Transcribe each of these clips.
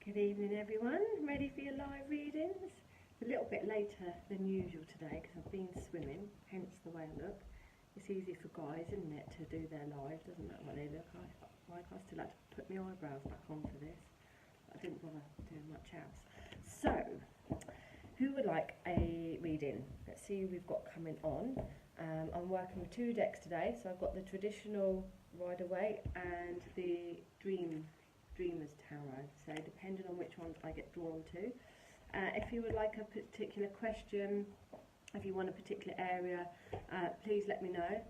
Good evening everyone, ready for your live readings? It's a little bit later than usual today because I've been swimming, hence the way I look. It's easy for guys, isn't it, to do their live, doesn't matter what they look like. I still had to put my eyebrows back on for this, but I didn't bother doing much else. So, who would like a reading? Let's see who we've got coming on. I'm working with two decks today, so I've got the traditional Rider-Waite and the Dreamer's Tarot, so depending on which ones I get drawn to. If you would like a particular question, if you want a particular area, please let me know.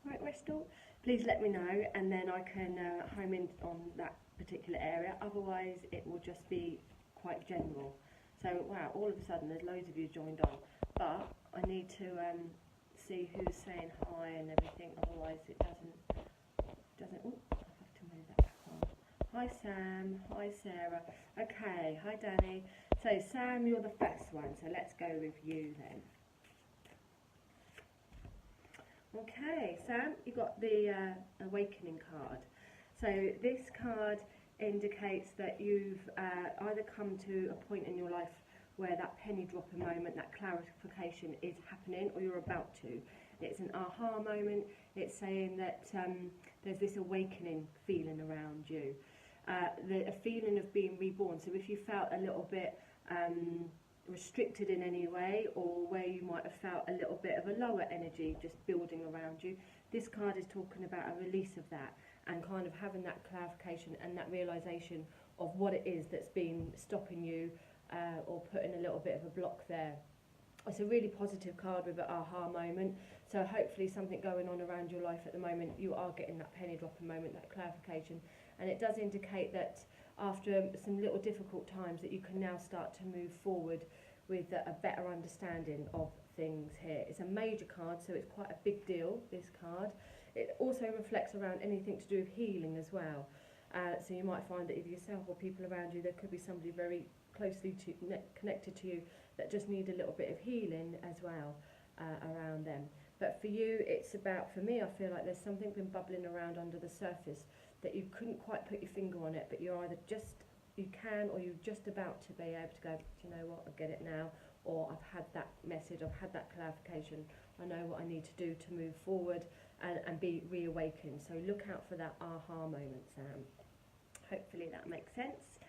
Right, Bristol? Please let me know, and then I can home in on that particular area. Otherwise, it will just be quite general. So, wow, all of a sudden there's loads of you joined on, but I need to see who's saying hi and everything, otherwise it doesn't, oh, I'll have to move that back on. Hi Sam, hi Sarah, okay, hi Danny. So Sam, you're the first one, so let's go with you then. Okay, Sam, you got the Awakening card. So this card indicates that you've either come to a point in your life where that penny dropping moment, that clarification is happening, or you're about to. It's an aha moment. It's saying that there's this awakening feeling around you, a feeling of being reborn. So if you felt a little bit restricted in any way, or where you might have felt a little bit of a lower energy just building around you, this card is talking about a release of that and kind of having that clarification and that realization of what it is that's been stopping you or putting a little bit of a block there. It's a really positive card with an aha moment, so hopefully something going on around your life at the moment, you are getting that penny dropping moment, that clarification, and it does indicate that after some little difficult times that you can now start to move forward with a better understanding of things here. It's a major card, so it's quite a big deal, this card. It also reflects around anything to do with healing as well. So you might find that either yourself or people around you, there could be somebody very closely connected to you that just need a little bit of healing as well around them. But for you, it's about, for me, I feel like there's something been bubbling around under the surface that you couldn't quite put your finger on it, but you're either you can, or you're just about to be able to go, do you know what, I get it now, or I've had that message, I've had that clarification, I know what I need to do to move forward and be reawakened. So look out for that aha moment, Sam. Hopefully that makes sense.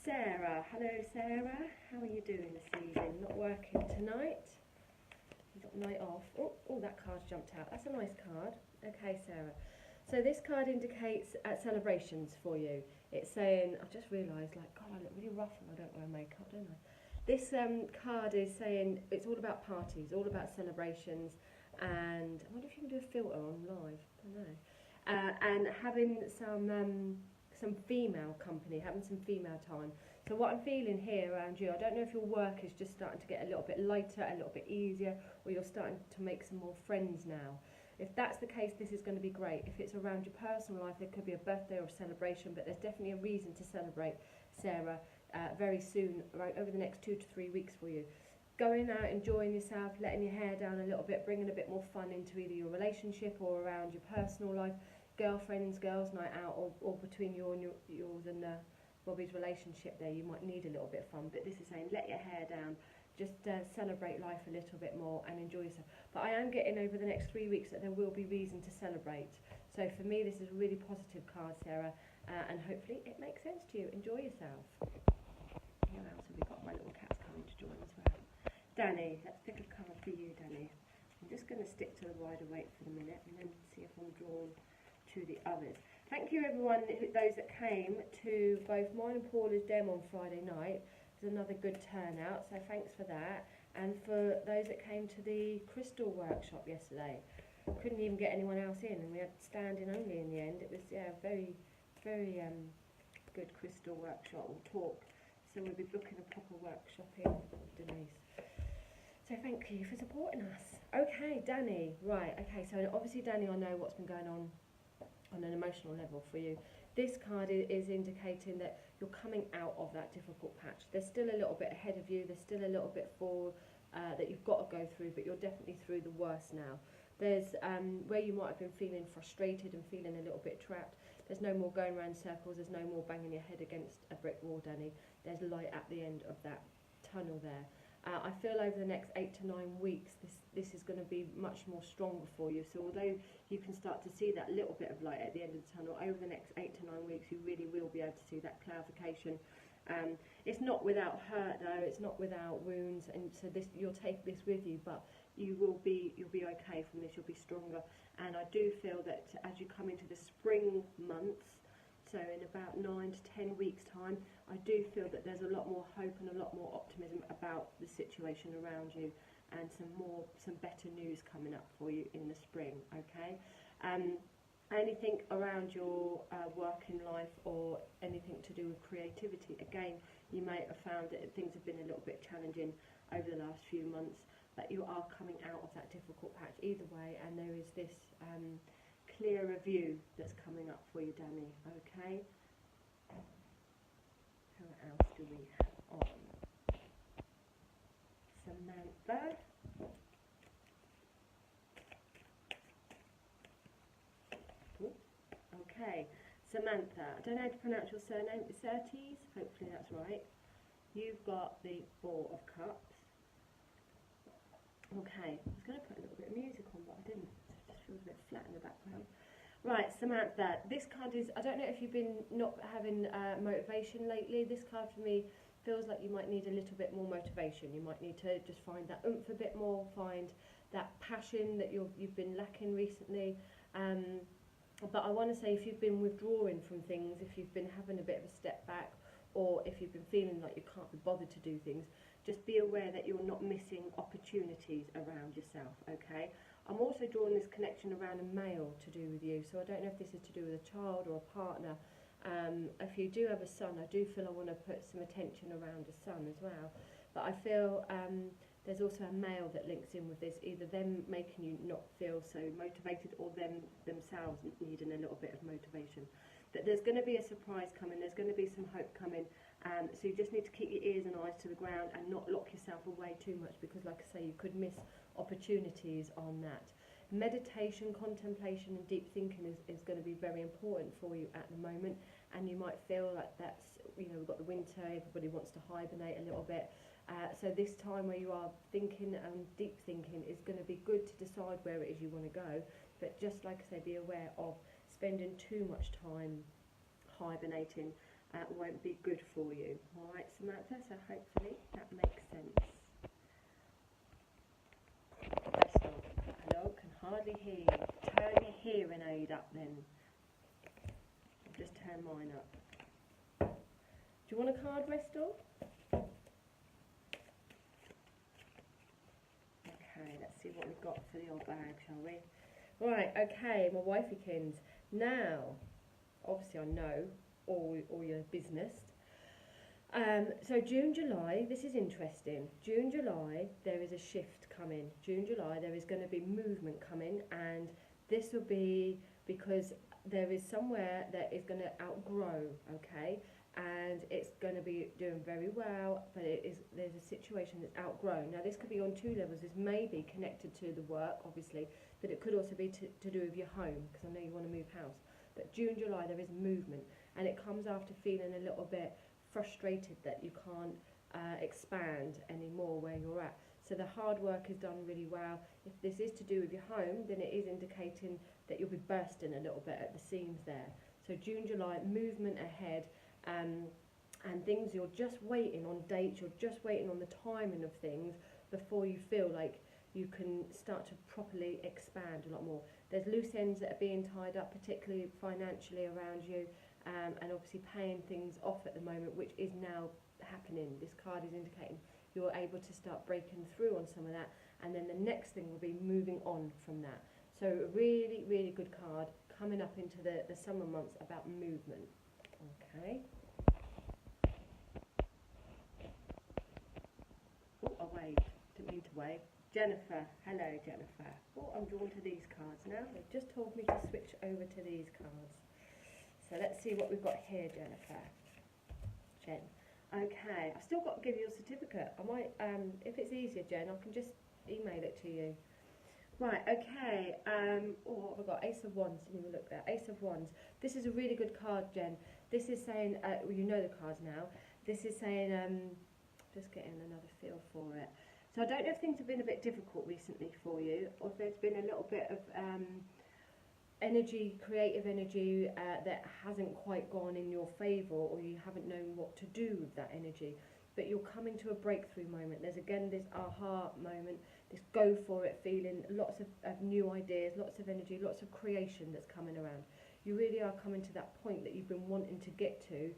Sarah, hello Sarah, how are you doing this evening? Not working tonight? You've got night off. Oh, that card's jumped out. That's a nice card. Okay, Sarah. So this card indicates celebrations for you. It's saying, I've just realised, like, God, I look really rough when I don't wear makeup, don't I? This card is saying it's all about parties, all about celebrations, and I wonder if you can do a filter on live. I don't know. And having some female company, having some female time. So what I'm feeling here around you, I don't know if your work is just starting to get a little bit lighter, a little bit easier, or you're starting to make some more friends now. If that's the case, this is going to be great. If it's around your personal life, there could be a birthday or a celebration, but there's definitely a reason to celebrate, Sarah, very soon, right over the next 2 to 3 weeks for you. Going out, enjoying yourself, letting your hair down a little bit, bringing a bit more fun into either your relationship or around your personal life, girlfriends, girls' night out, or between yours and Robbie's relationship there. You might need a little bit of fun, but this is saying let your hair down, just celebrate life a little bit more and enjoy yourself. But I am getting over the next 3 weeks that there will be reason to celebrate. So for me, this is a really positive card, Sarah, and hopefully it makes sense to you. Enjoy yourself. Who else have we got? My little cat's coming to join as well. Danny, let's pick a card for you, Danny. I'm just going to stick to the Rider-Waite for the minute and then see if I'm drawn to the others. Thank you everyone, those that came to both mine and Paula's dem on Friday night. It was another good turnout, so thanks for that. And for those that came to the crystal workshop yesterday. Couldn't even get anyone else in, and we had standing only in the end. It was, yeah, very, very good crystal workshop or talk. So we'll be booking a proper workshop in, Denise. So thank you for supporting us. Okay, Danny, right, okay, so obviously Danny, I know what's been going on an emotional level for you. This card is indicating that you're coming out of that difficult patch. There's still a little bit ahead of you, there's still a little bit that you've got to go through, but you're definitely through the worst now. There's where you might have been feeling frustrated and feeling a little bit trapped, There's no more going around circles, there's no more banging your head against a brick wall, Danny. There's light at the end of that tunnel there. I feel over the next 8 to 9 weeks, this is going to be much more stronger for you. So although you can start to see that little bit of light at the end of the tunnel, over the next 8 to 9 weeks, you really will be able to see that clarification. It's not without hurt though, it's not without wounds, and so you'll take this with you, but you'll be okay from this, you'll be stronger. And I do feel that as you come into the spring months, so in about 9 to 10 weeks time, I do feel that there's a lot more hope and a lot more optimism about the situation around you, and some better news coming up for you in the spring, okay? Anything around your working life or anything to do with creativity, again, you may have found that things have been a little bit challenging over the last few months, that you are coming out of that difficult patch either way, and there is this clearer view that's coming up for you, Danny, okay? Who else do we have on? Samantha. Okay, Samantha, I don't know how to pronounce your surname, Surtees, hopefully that's right. You've got the Four of Cups. Okay, I was going to put a little bit of music on, but I didn't. It just feels a bit flat in the background. Right, Samantha, this card is, I don't know if you've been not having motivation lately. This card for me feels like you might need a little bit more motivation. You might need to just find that oomph a bit more, find that passion that you've been lacking recently. But I want to say, if you've been withdrawing from things, if you've been having a bit of a step back, or if you've been feeling like you can't be bothered to do things, just be aware that you're not missing opportunities around yourself, okay? I'm also drawing this connection around a male to do with you, so I don't know if this is to do with a child or a partner. If you do have a son, I do feel I want to put some attention around a son as well. But I feel there's also a male that links in with this, either them making you not feel so motivated or them themselves needing a little bit of motivation. That there's going to be a surprise coming, there's going to be some hope coming, so you just need to keep your ears and eyes to the ground and not lock yourself away too much, because like I say, you could miss opportunities on that. Meditation, contemplation and deep thinking is going to be very important for you at the moment, and you might feel like that's, you know, we've got the winter, everybody wants to hibernate a little bit. So this time where you are thinking and deep thinking is going to be good to decide where it is you want to go, but just like I say, be aware of spending too much time hibernating won't be good for you. Alright, Samantha, so hopefully that makes sense. Crystal, hello, can hardly hear you. Turn your hearing aid up then. I'll just turn mine up. Do you want a card, Crystal? Okay, let's see what we've got for the old bag, shall we? Right, okay, my wifeykins. Now, obviously I know all your business. So June, July, this is interesting. June, July, there is a shift coming. June, July, there is going to be movement coming, and this will be because there is somewhere that is going to outgrow, okay? And it's going to be doing very well, but there's a situation that's outgrown. Now this could be on two levels. This may be connected to the work, obviously, but it could also be to do with your home, because I know you want to move house. But June, July, there is movement, and it comes after feeling a little bit frustrated that you can't expand anymore where you're at. So the hard work is done really well. If this is to do with your home, then it is indicating that you'll be bursting a little bit at the seams there. So June, July, movement ahead, and things you're just waiting on dates, you're just waiting on the timing of things before you feel like you can start to properly expand a lot more. There's loose ends that are being tied up, particularly financially around you, and obviously paying things off at the moment, which is now happening. This card is indicating you're able to start breaking through on some of that, and then the next thing will be moving on from that. So a really, really good card coming up into the summer months about movement. Okay. Oh, I waved. Didn't mean to wave. Jennifer. Hello, Jennifer. Oh, I'm drawn to these cards now. They've just told me to switch over to these cards. So let's see what we've got here, Jennifer. Jen. Okay. I've still got to give you a certificate. I might, if it's easier, Jen, I can just email it to you. Right, okay. Oh, what have I got? Ace of Wands. Didn't even look there. Ace of Wands. This is a really good card, Jen. This is saying, well, you know the cards now. This is saying, just getting another feel for it. So I don't know if things have been a bit difficult recently for you, or if there's been a little bit of energy, creative energy that hasn't quite gone in your favour, or you haven't known what to do with that energy. But you're coming to a breakthrough moment. There's again this aha moment, this go for it feeling, lots of new ideas, lots of energy, lots of creation that's coming around. You really are coming to that point that you've been wanting to get to,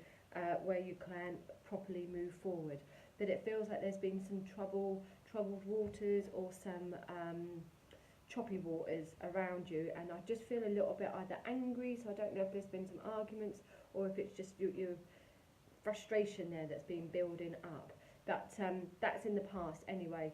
where you can properly move forward. But it feels like there's been some troubled waters, or some choppy waters around you, and I just feel a little bit either angry, so I don't know if there's been some arguments, or if it's just your frustration there that's been building up. That's in the past anyway.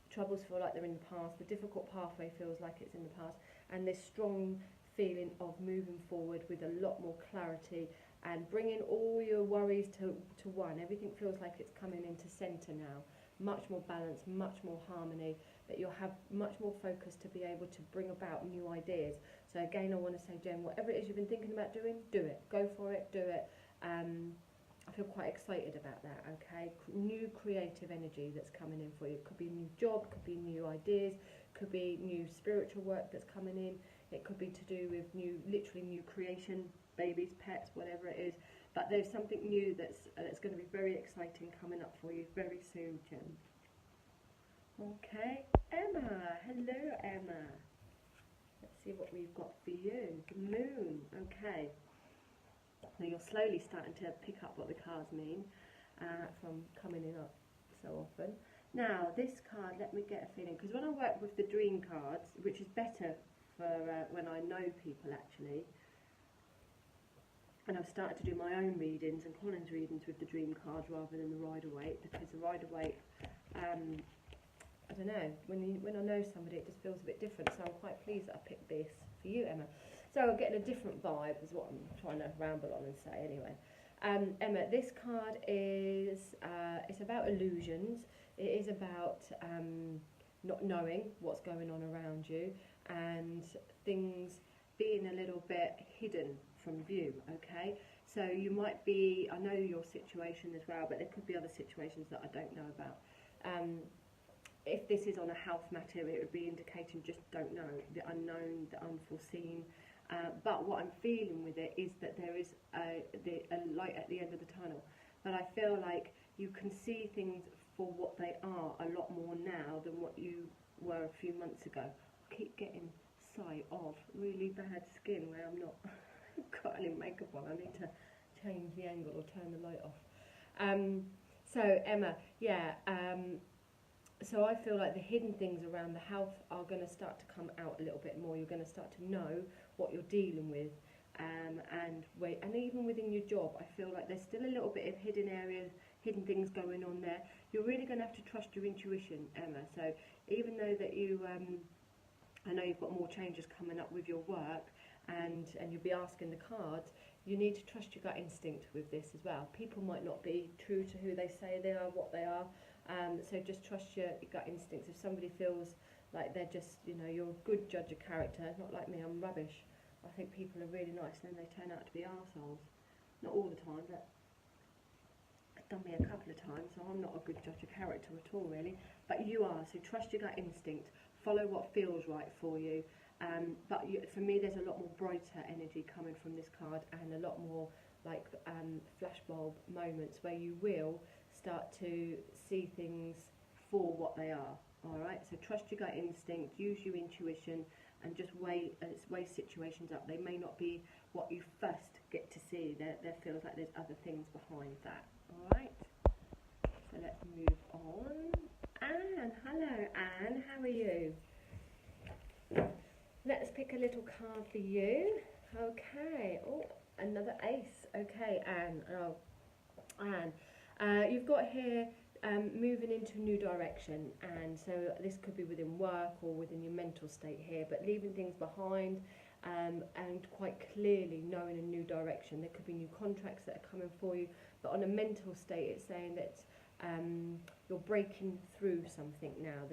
Troubles feel like they're in the past. The difficult pathway feels like it's in the past, and this strong feeling of moving forward with a lot more clarity and bringing all your worries to one. Everything feels like it's coming into centre now. Much more balance, much more harmony, that you'll have much more focus to be able to bring about new ideas. So again, I want to say, Jen, whatever it is you've been thinking about doing, do it. Go for it, do it. I feel quite excited about that, okay? New creative energy that's coming in for you. It could be a new job, could be new ideas, could be new spiritual work that's coming in. It could be to do with literally new creation, babies, pets, whatever it is. But there's something new that's going to be very exciting coming up for you very soon, Jen. Okay, Emma. Hello, Emma. Let's see what we've got for you. The moon. Okay. Now you're slowly starting to pick up what the cards mean from coming in up so often. Now this card, let me get a feeling, because when I work with the dream cards, which is better for when I know people actually, and I've started to do my own readings and Colin's readings with the dream cards rather than the Rider-Waite, because the Rider-Waite, I don't know, when I know somebody it just feels a bit different, so I'm quite pleased that I picked this for you, Emma. So I'm getting a different vibe is what I'm trying to ramble on and say anyway. Emma, this card is, it's about illusions. It is about not knowing what's going on around you, and things being a little bit hidden from view, okay? So you might be, I know your situation as well, but there could be other situations that I don't know about. If this is on a health matter, it would be indicating just don't know, the unknown, the unforeseen. But what I'm feeling with it is that there is a light at the end of the tunnel. But I feel like you can see things for what they are a lot more now than what you were a few months ago. I keep getting sight of really bad skin where I'm not got any makeup on. I need to change the angle or turn the light off. So Emma, yeah. So I feel like the hidden things around the health are going to start to come out a little bit more. You're going to start to know what you're dealing with, and even within your job, I feel like there's still a little bit of hidden areas, hidden things going on there. You're really going to have to trust your intuition, Emma. So even though that you, I know you've got more changes coming up with your work, and you'll be asking the cards, you need to trust your gut instinct with this as well. People might not be true to who they say they are, what they are. So just trust your gut instincts. If somebody feels like they're just, you're a good judge of character, not like me, I'm rubbish. I think people are really nice and then they turn out to be arseholes. Not all the time, but it's done me a couple of times, so I'm not a good judge of character at all, really. But you are, so trust your gut instinct. Follow what feels right for you. For me, there's a lot more brighter energy coming from this card, and a lot more like flashbulb moments where you will start to see things for what they are. All right, so trust your gut instinct, use your intuition, and just weigh situations up. They may not be what you first get to see. There feels like there's other things behind that. All right, so let's move on. Anne, hello Anne, how are you? Let's pick a little card for you. Okay, oh, another ace. Okay, Anne. Oh, Anne, you've got here moving into a new direction, and so this could be within work or within your mental state here, but leaving things behind and quite clearly knowing a new direction. There could be new contracts that are coming for you, but on a mental state it's saying that you're breaking through something now.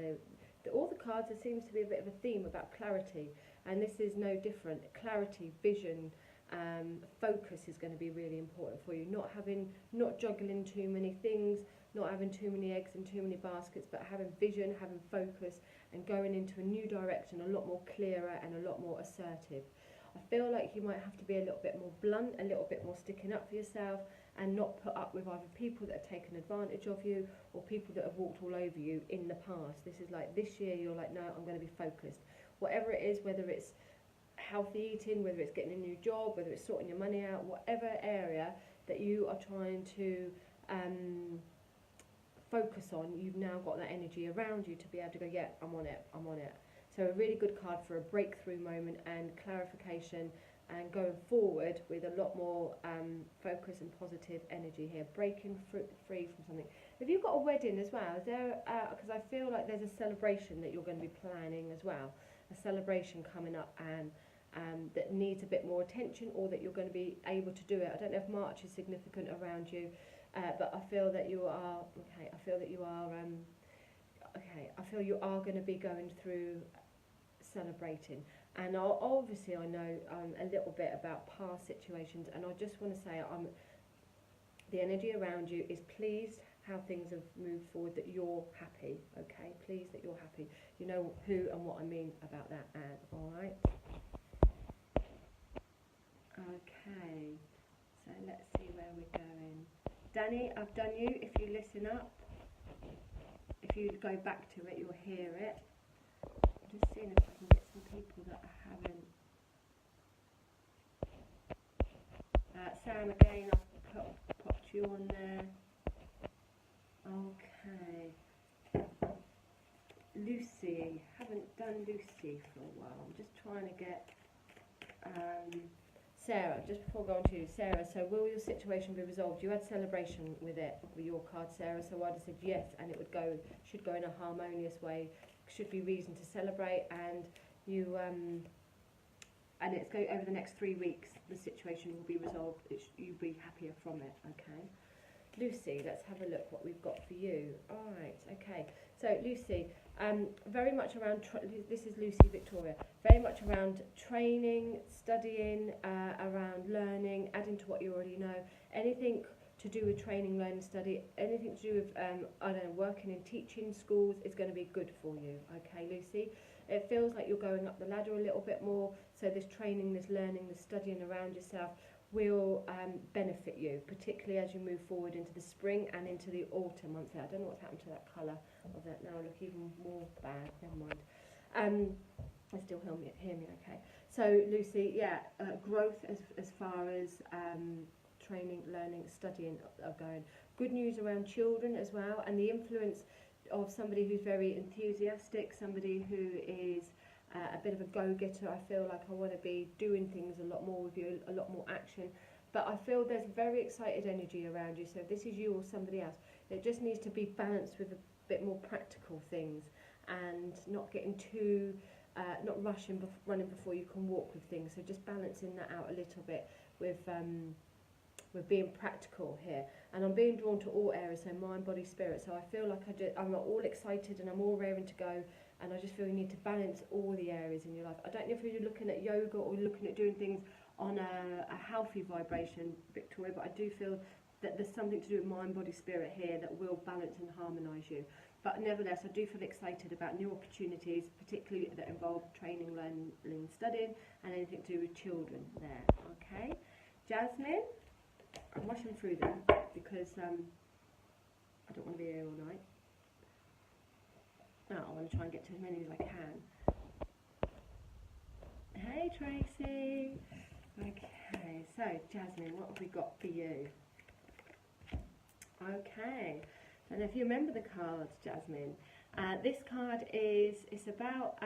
all the cards, there seems to be a bit of a theme about clarity, and this is no different. Clarity, vision, focus is going to be really important for you. Not juggling too many things, not having too many eggs in too many baskets, but having vision, having focus, and going into a new direction, a lot more clearer and a lot more assertive. I feel like you might have to be a little bit more blunt, a little bit more sticking up for yourself, and not put up with either people that have taken advantage of you or people that have walked all over you in the past. This is like, this year you're like, no, I'm going to be focused. Whatever it is, whether it's healthy eating, whether it's getting a new job, whether it's sorting your money out, whatever area that you are trying to focus on, you've now got that energy around you to be able to go, yeah, I'm on it, I'm on it. So a really good card for a breakthrough moment and clarification, and going forward with a lot more focus and positive energy here, breaking free from something. If you've got a wedding as well, is there, because I feel like there's a celebration that you're going to be planning as well, a celebration coming up, and that needs a bit more attention, or that you're going to be able to do it. I don't know if March is significant around you, but I feel that you are, okay, I feel that you are, okay, I feel you are going to be going through celebrating. And obviously I know a little bit about past situations, and I just want to say the energy around you is pleased how things have moved forward, that you're happy, okay? Pleased that you're happy. You know who and what I mean about that, Anne, all right? Okay, so let's see where we're going. Danny, I've done you. If you listen up, if you go back to it, you'll hear it. I'm just seeing if I can get some people that I haven't. Sam, again, I've popped you on there. Okay. Lucy, haven't done Lucy for a while. I'm just trying to get Sarah, just before going to you, Sarah, so will your situation be resolved? You had celebration with it, with your card, Sarah, so I'd have said yes, and it should go in a harmonious way, should be reason to celebrate, and you, and it's go over the next 3 weeks, the situation will be resolved, you'll be happier from it, okay? Lucy, let's have a look what we've got for you. All right, okay. So Lucy, very much around, this is Lucy Victoria, very much around training, studying, around learning, adding to what you already know, anything to do with training, learning, study, anything to do with, I don't know, working in teaching schools is going to be good for you, okay, Lucy? It feels like you're going up the ladder a little bit more, so this training, this learning, this studying around yourself will benefit you, particularly as you move forward into the spring and into the autumn months. I don't know what's happened to that colour of that now. I look even more bad. Never mind. I still hear me okay. So Lucy, yeah, growth as far as training, learning, studying are going. Good news around children as well, and the influence of somebody who's very enthusiastic, somebody who is a bit of a go-getter. I feel like I want to be doing things a lot more with you, a lot more action. But I feel there's very excited energy around you. So if this is you or somebody else, it just needs to be balanced with a bit more practical things, and not getting too, not rushing, running before you can walk with things. So just balancing that out a little bit with being practical here. And I'm being drawn to all areas, so mind, body, spirit. So I feel like I'm all excited and I'm all raring to go. And I just feel you need to balance all the areas in your life. I don't know if you're looking at yoga or looking at doing things on a healthy vibration, Victoria, but I do feel that there's something to do with mind, body, spirit here that will balance and harmonise you. But nevertheless, I do feel excited about new opportunities, particularly that involve training, learning, studying, and anything to do with children there. Okay, Jasmine, I'm rushing through them because I don't want to be here all night. I want to try and get to as many as I can. Hey Tracy. Okay, so Jasmine, what have we got for you? Okay, and if you remember the cards, Jasmine, this card it's about,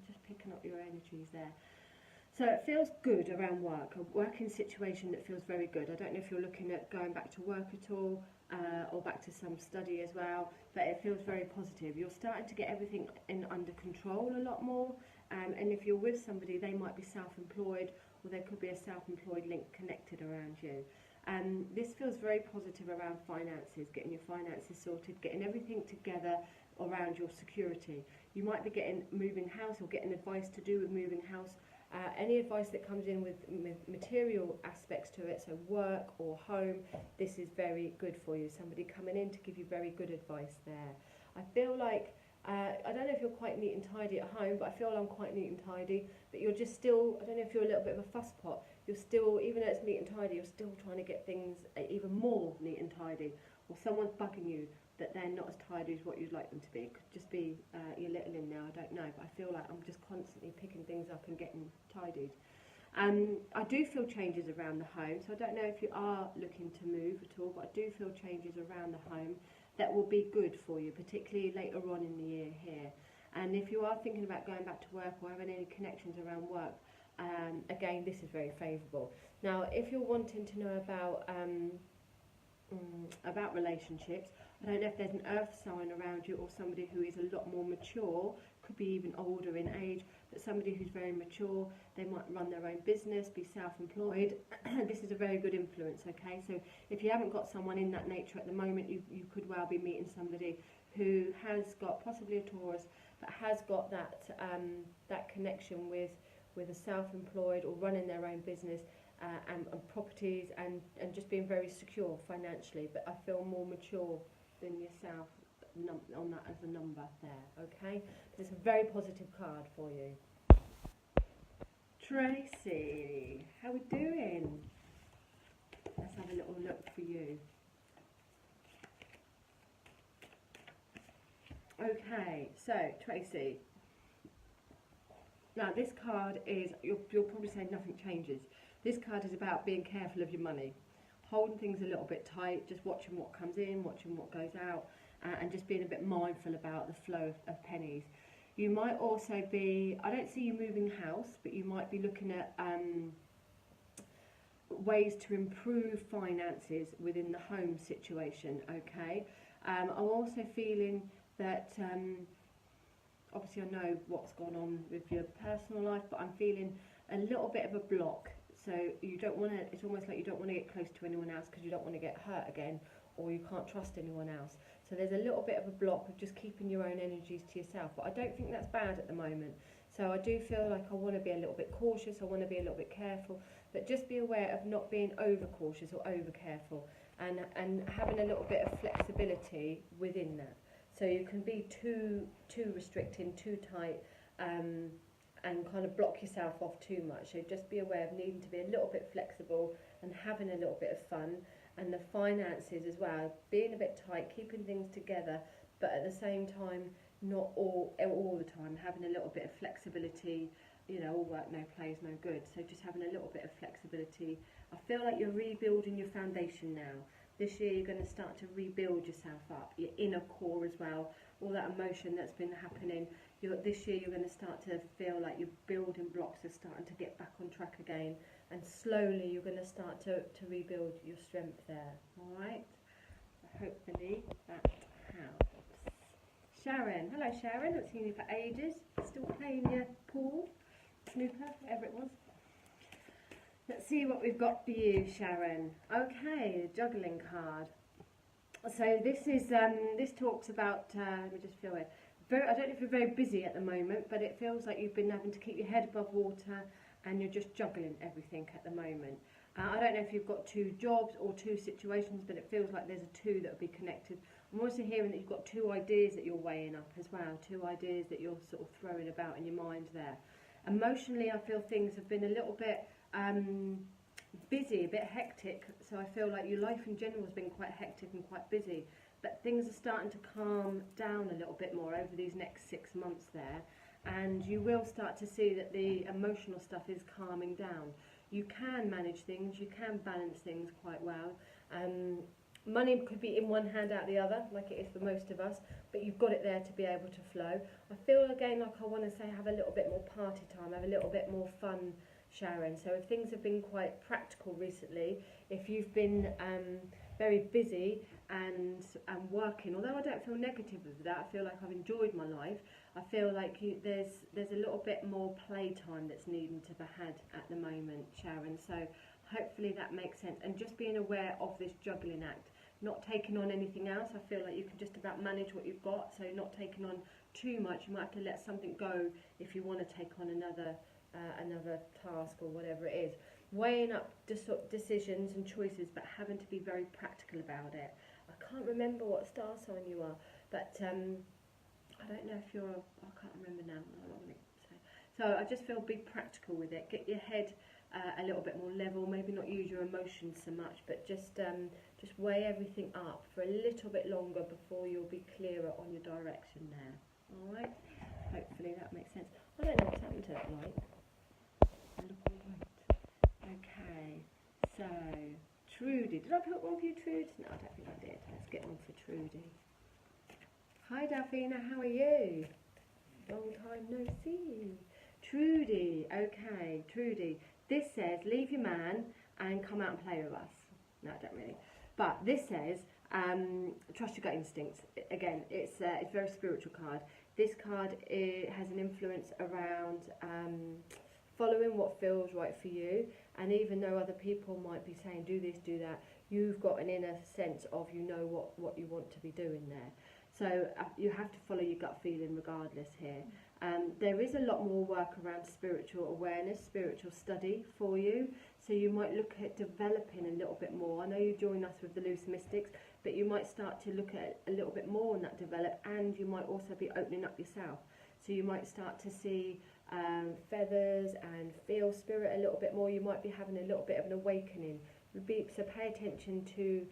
just picking up your energies there. So it feels good around work, a working situation that feels very good. I don't know if you're looking at going back to work at all, or back to some study as well, but it feels very positive. You're starting to get everything under control a lot more, and if you're with somebody, they might be self-employed, or there could be a self-employed link connected around you. This feels very positive around finances, getting your finances sorted, getting everything together, around your security. You might be getting moving house or getting advice to do with moving house. Any advice that comes in with material aspects to it, so work or home, this is very good for you. Somebody coming in to give you very good advice there. I feel like, I don't know if you're quite neat and tidy at home, but I feel I'm quite neat and tidy, but you're just still, I don't know if you're a little bit of a fuss pot, you're still, even though it's neat and tidy, you're still trying to get things even more neat and tidy, or someone's bugging you that they're not as tidy as what you'd like them to be. It could just be you're little in now, I don't know, but I feel like I'm just constantly picking things up and getting tidied. I do feel changes around the home, so I don't know if you are looking to move at all, but I do feel changes around the home that will be good for you, particularly later on in the year here. And if you are thinking about going back to work or having any connections around work, again, this is very favourable. Now, if you're wanting to know about relationships, I don't know if there's an earth sign around you or somebody who is a lot more mature, could be even older in age, but somebody who's very mature, they might run their own business, be self-employed. This is a very good influence, okay? So if you haven't got someone in that nature at the moment, you could well be meeting somebody who has got possibly a Taurus, but has got that that connection with a self-employed or running their own business, and properties and just being very secure financially, but I feel more mature than yourself on that as a number there, okay? But it's a very positive card for you. Tracy, how are we doing? Let's have a little look for you. Okay, so Tracy, now this card is, you'll probably say nothing changes. This card is about being careful of your money, holding things a little bit tight, just watching what comes in, watching what goes out, and just being a bit mindful about the flow of pennies. You might also be, I don't see you moving house, but you might be looking at ways to improve finances within the home situation, okay? I'm also feeling that, obviously I know what's gone on with your personal life, but I'm feeling a little bit of a block. So you don't want to, it's almost like you don't want to get close to anyone else because you don't want to get hurt again, or you can't trust anyone else. So there's a little bit of a block of just keeping your own energies to yourself, but I don't think that's bad at the moment. So I do feel like I want to be a little bit cautious, I want to be a little bit careful, but just be aware of not being over cautious or over careful, and having a little bit of flexibility within that. So you can be too restricting, too tight, and kind of block yourself off too much. So just be aware of needing to be a little bit flexible and having a little bit of fun. And the finances as well, being a bit tight, keeping things together, but at the same time, not all the time, having a little bit of flexibility. You know, all work, no play is no good. So just having a little bit of flexibility. I feel like you're rebuilding your foundation now. This year you're going to start to rebuild yourself up, your inner core as well, all that emotion that's been happening. This year you're going to start to feel like your building blocks are starting to get back on track again, and slowly you're going to start to rebuild your strength there, alright? Hopefully that helps. Sharon, hello Sharon, haven't seen you for ages, still playing your pool, snooker, whatever it was. Let's see what we've got for you, Sharon. Okay, the juggling card. So this is this talks about, let me just feel it. I don't know if you're very busy at the moment, but it feels like you've been having to keep your head above water and you're just juggling everything at the moment. I don't know if you've got two jobs or two situations, but it feels like there's a two that will be connected. I'm also hearing that you've got two ideas that you're weighing up as well, two ideas that you're sort of throwing about in your mind there. Emotionally, I feel things have been a little bit busy, a bit hectic, so I feel like your life in general has been quite hectic and quite busy, but things are starting to calm down a little bit more over these next 6 months there, and you will start to see that the emotional stuff is calming down. You can manage things, you can balance things quite well. Money could be in one hand out the other, like it is for most of us, but you've got it there to be able to flow. I feel again like I want to say have a little bit more party time, have a little bit more fun, Sharon. So if things have been quite practical recently, if you've been very busy and working, although I don't feel negative of that, I feel like I've enjoyed my life, I feel like there's a little bit more playtime that's needing to be had at the moment, Sharon. So hopefully that makes sense, and just being aware of this juggling act. not taking on anything else. I feel like you can just about manage what you've got, so not taking on too much. You might have to let something go if you want to take on another task or whatever it is. Weighing up decisions and choices, but having to be very practical about it. I can't remember what star sign you are, but I don't know if you're I can't remember now. I'm not going to say. So I just feel be practical with it. Get your head a little bit more level. Maybe not use your emotions so much, but just weigh everything up for a little bit longer before you'll be clearer on your direction there. All right. Hopefully that makes sense. I don't know what's happened to that light. I look all right. Okay. So Trudy, did I put one for you, Trudy? No, I don't think I did. Let's get one for Trudy. Hi Delphina, how are you? Long time no see. Trudy, okay, Trudy. This says, leave your man and come out and play with us. No, I don't really. But this says, trust your gut instincts. Again, it's a very spiritual card. This card has an influence around following what feels right for you. And even though other people might be saying, do this, do that, you've got an inner sense of you know what you want to be doing there. So you have to follow your gut feeling regardless here. There is a lot more work around spiritual awareness, spiritual study for you. So you might look at developing a little bit more. I know you join us with the Loose Mystics, but you might start to look at a little bit more on that develop, and you might also be opening up yourself. So you might start to see feathers and feel spirit a little bit more. You might be having a little bit of an awakening. So pay attention to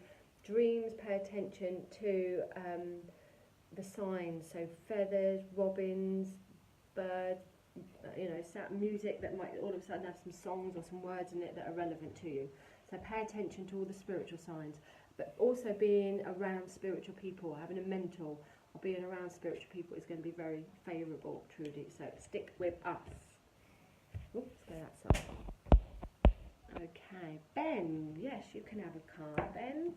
dreams, pay attention to the signs, so feathers, robins, birds, music that might all of a sudden have some songs or some words in it that are relevant to you. So pay attention to all the spiritual signs, but also being around spiritual people, having a mentor or being around spiritual people is going to be very favourable, Trudy. So stick with us. Oops, go that side. Okay, Ben, yes, you can have a card, Ben.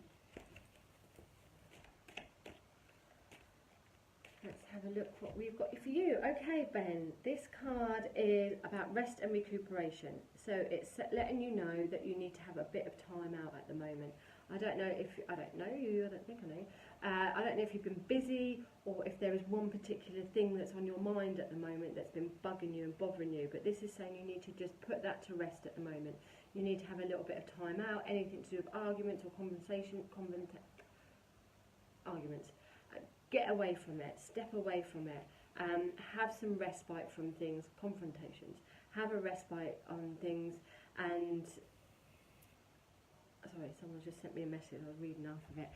Let's have a look what we've got for you. Okay, Ben, this card is about rest and recuperation. So it's letting you know that you need to have a bit of time out at the moment. I don't know if you. I don't know I don't know if you've been busy or if there is one particular thing that's on your mind at the moment that's been bugging you and bothering you. But this is saying you need to just put that to rest at the moment. You need to have a little bit of time out. Anything to do with arguments or arguments. Get away from it, step away from it, have some respite from things, confrontations, have a respite on things, and, sorry, someone just sent me a message, I was reading half of it.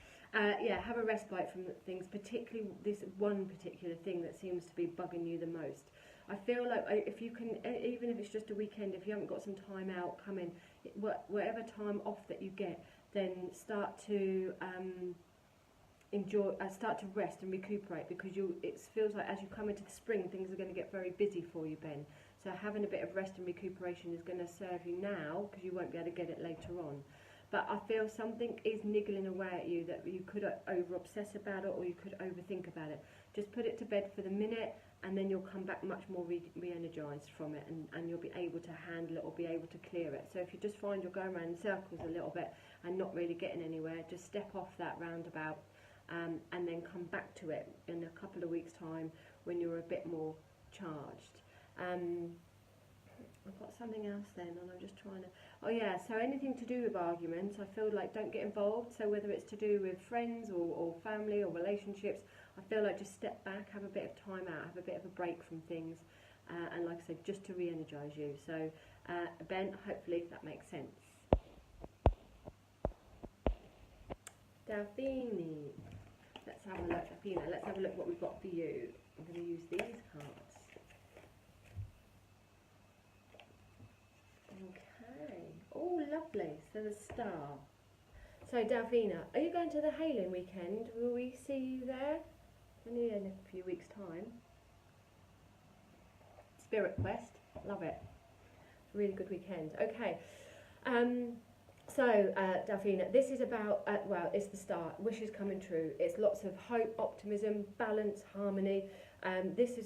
Yeah, have a respite from things, particularly this one particular thing that seems to be bugging you the most. I feel like if you can, even if it's just a weekend, if you haven't got some time out coming, whatever time off that you get, then start to start to rest and recuperate, because it feels like as you come into the spring things are going to get very busy for you, Ben. So having a bit of rest and recuperation is going to serve you now, because you won't be able to get it later on. But I feel something is niggling away at you that you could over obsess about it, or you could overthink about it. Just put it to bed for the minute, and then you'll come back much more re-energized from it, and you'll be able to handle it or be able to clear it. So if you just find you're going around in circles a little bit and not really getting anywhere, just step off that roundabout. And then come back to it in a couple of weeks' time when you're a bit more charged. I've got something else then, and I'm just trying to... Oh yeah, so anything to do with arguments, I feel like don't get involved. So whether it's to do with friends or family or relationships, I feel like just step back, have a bit of time out, have a bit of a break from things, and like I said, just to re-energise you. So Ben, hopefully that makes sense. Delphine. Let's have a look, Athena, let's have a look what we've got for you. I'm going to use these cards. Okay. Oh, lovely. So the star. So, Delphina, are you going to the Hailing weekend? Will we see you there? Only in a few weeks' time. Spirit Quest. Love it. Really good weekend. Okay. So, Delphina, this is about, well, it's the start, wishes coming true. It's lots of hope, optimism, balance, harmony. This is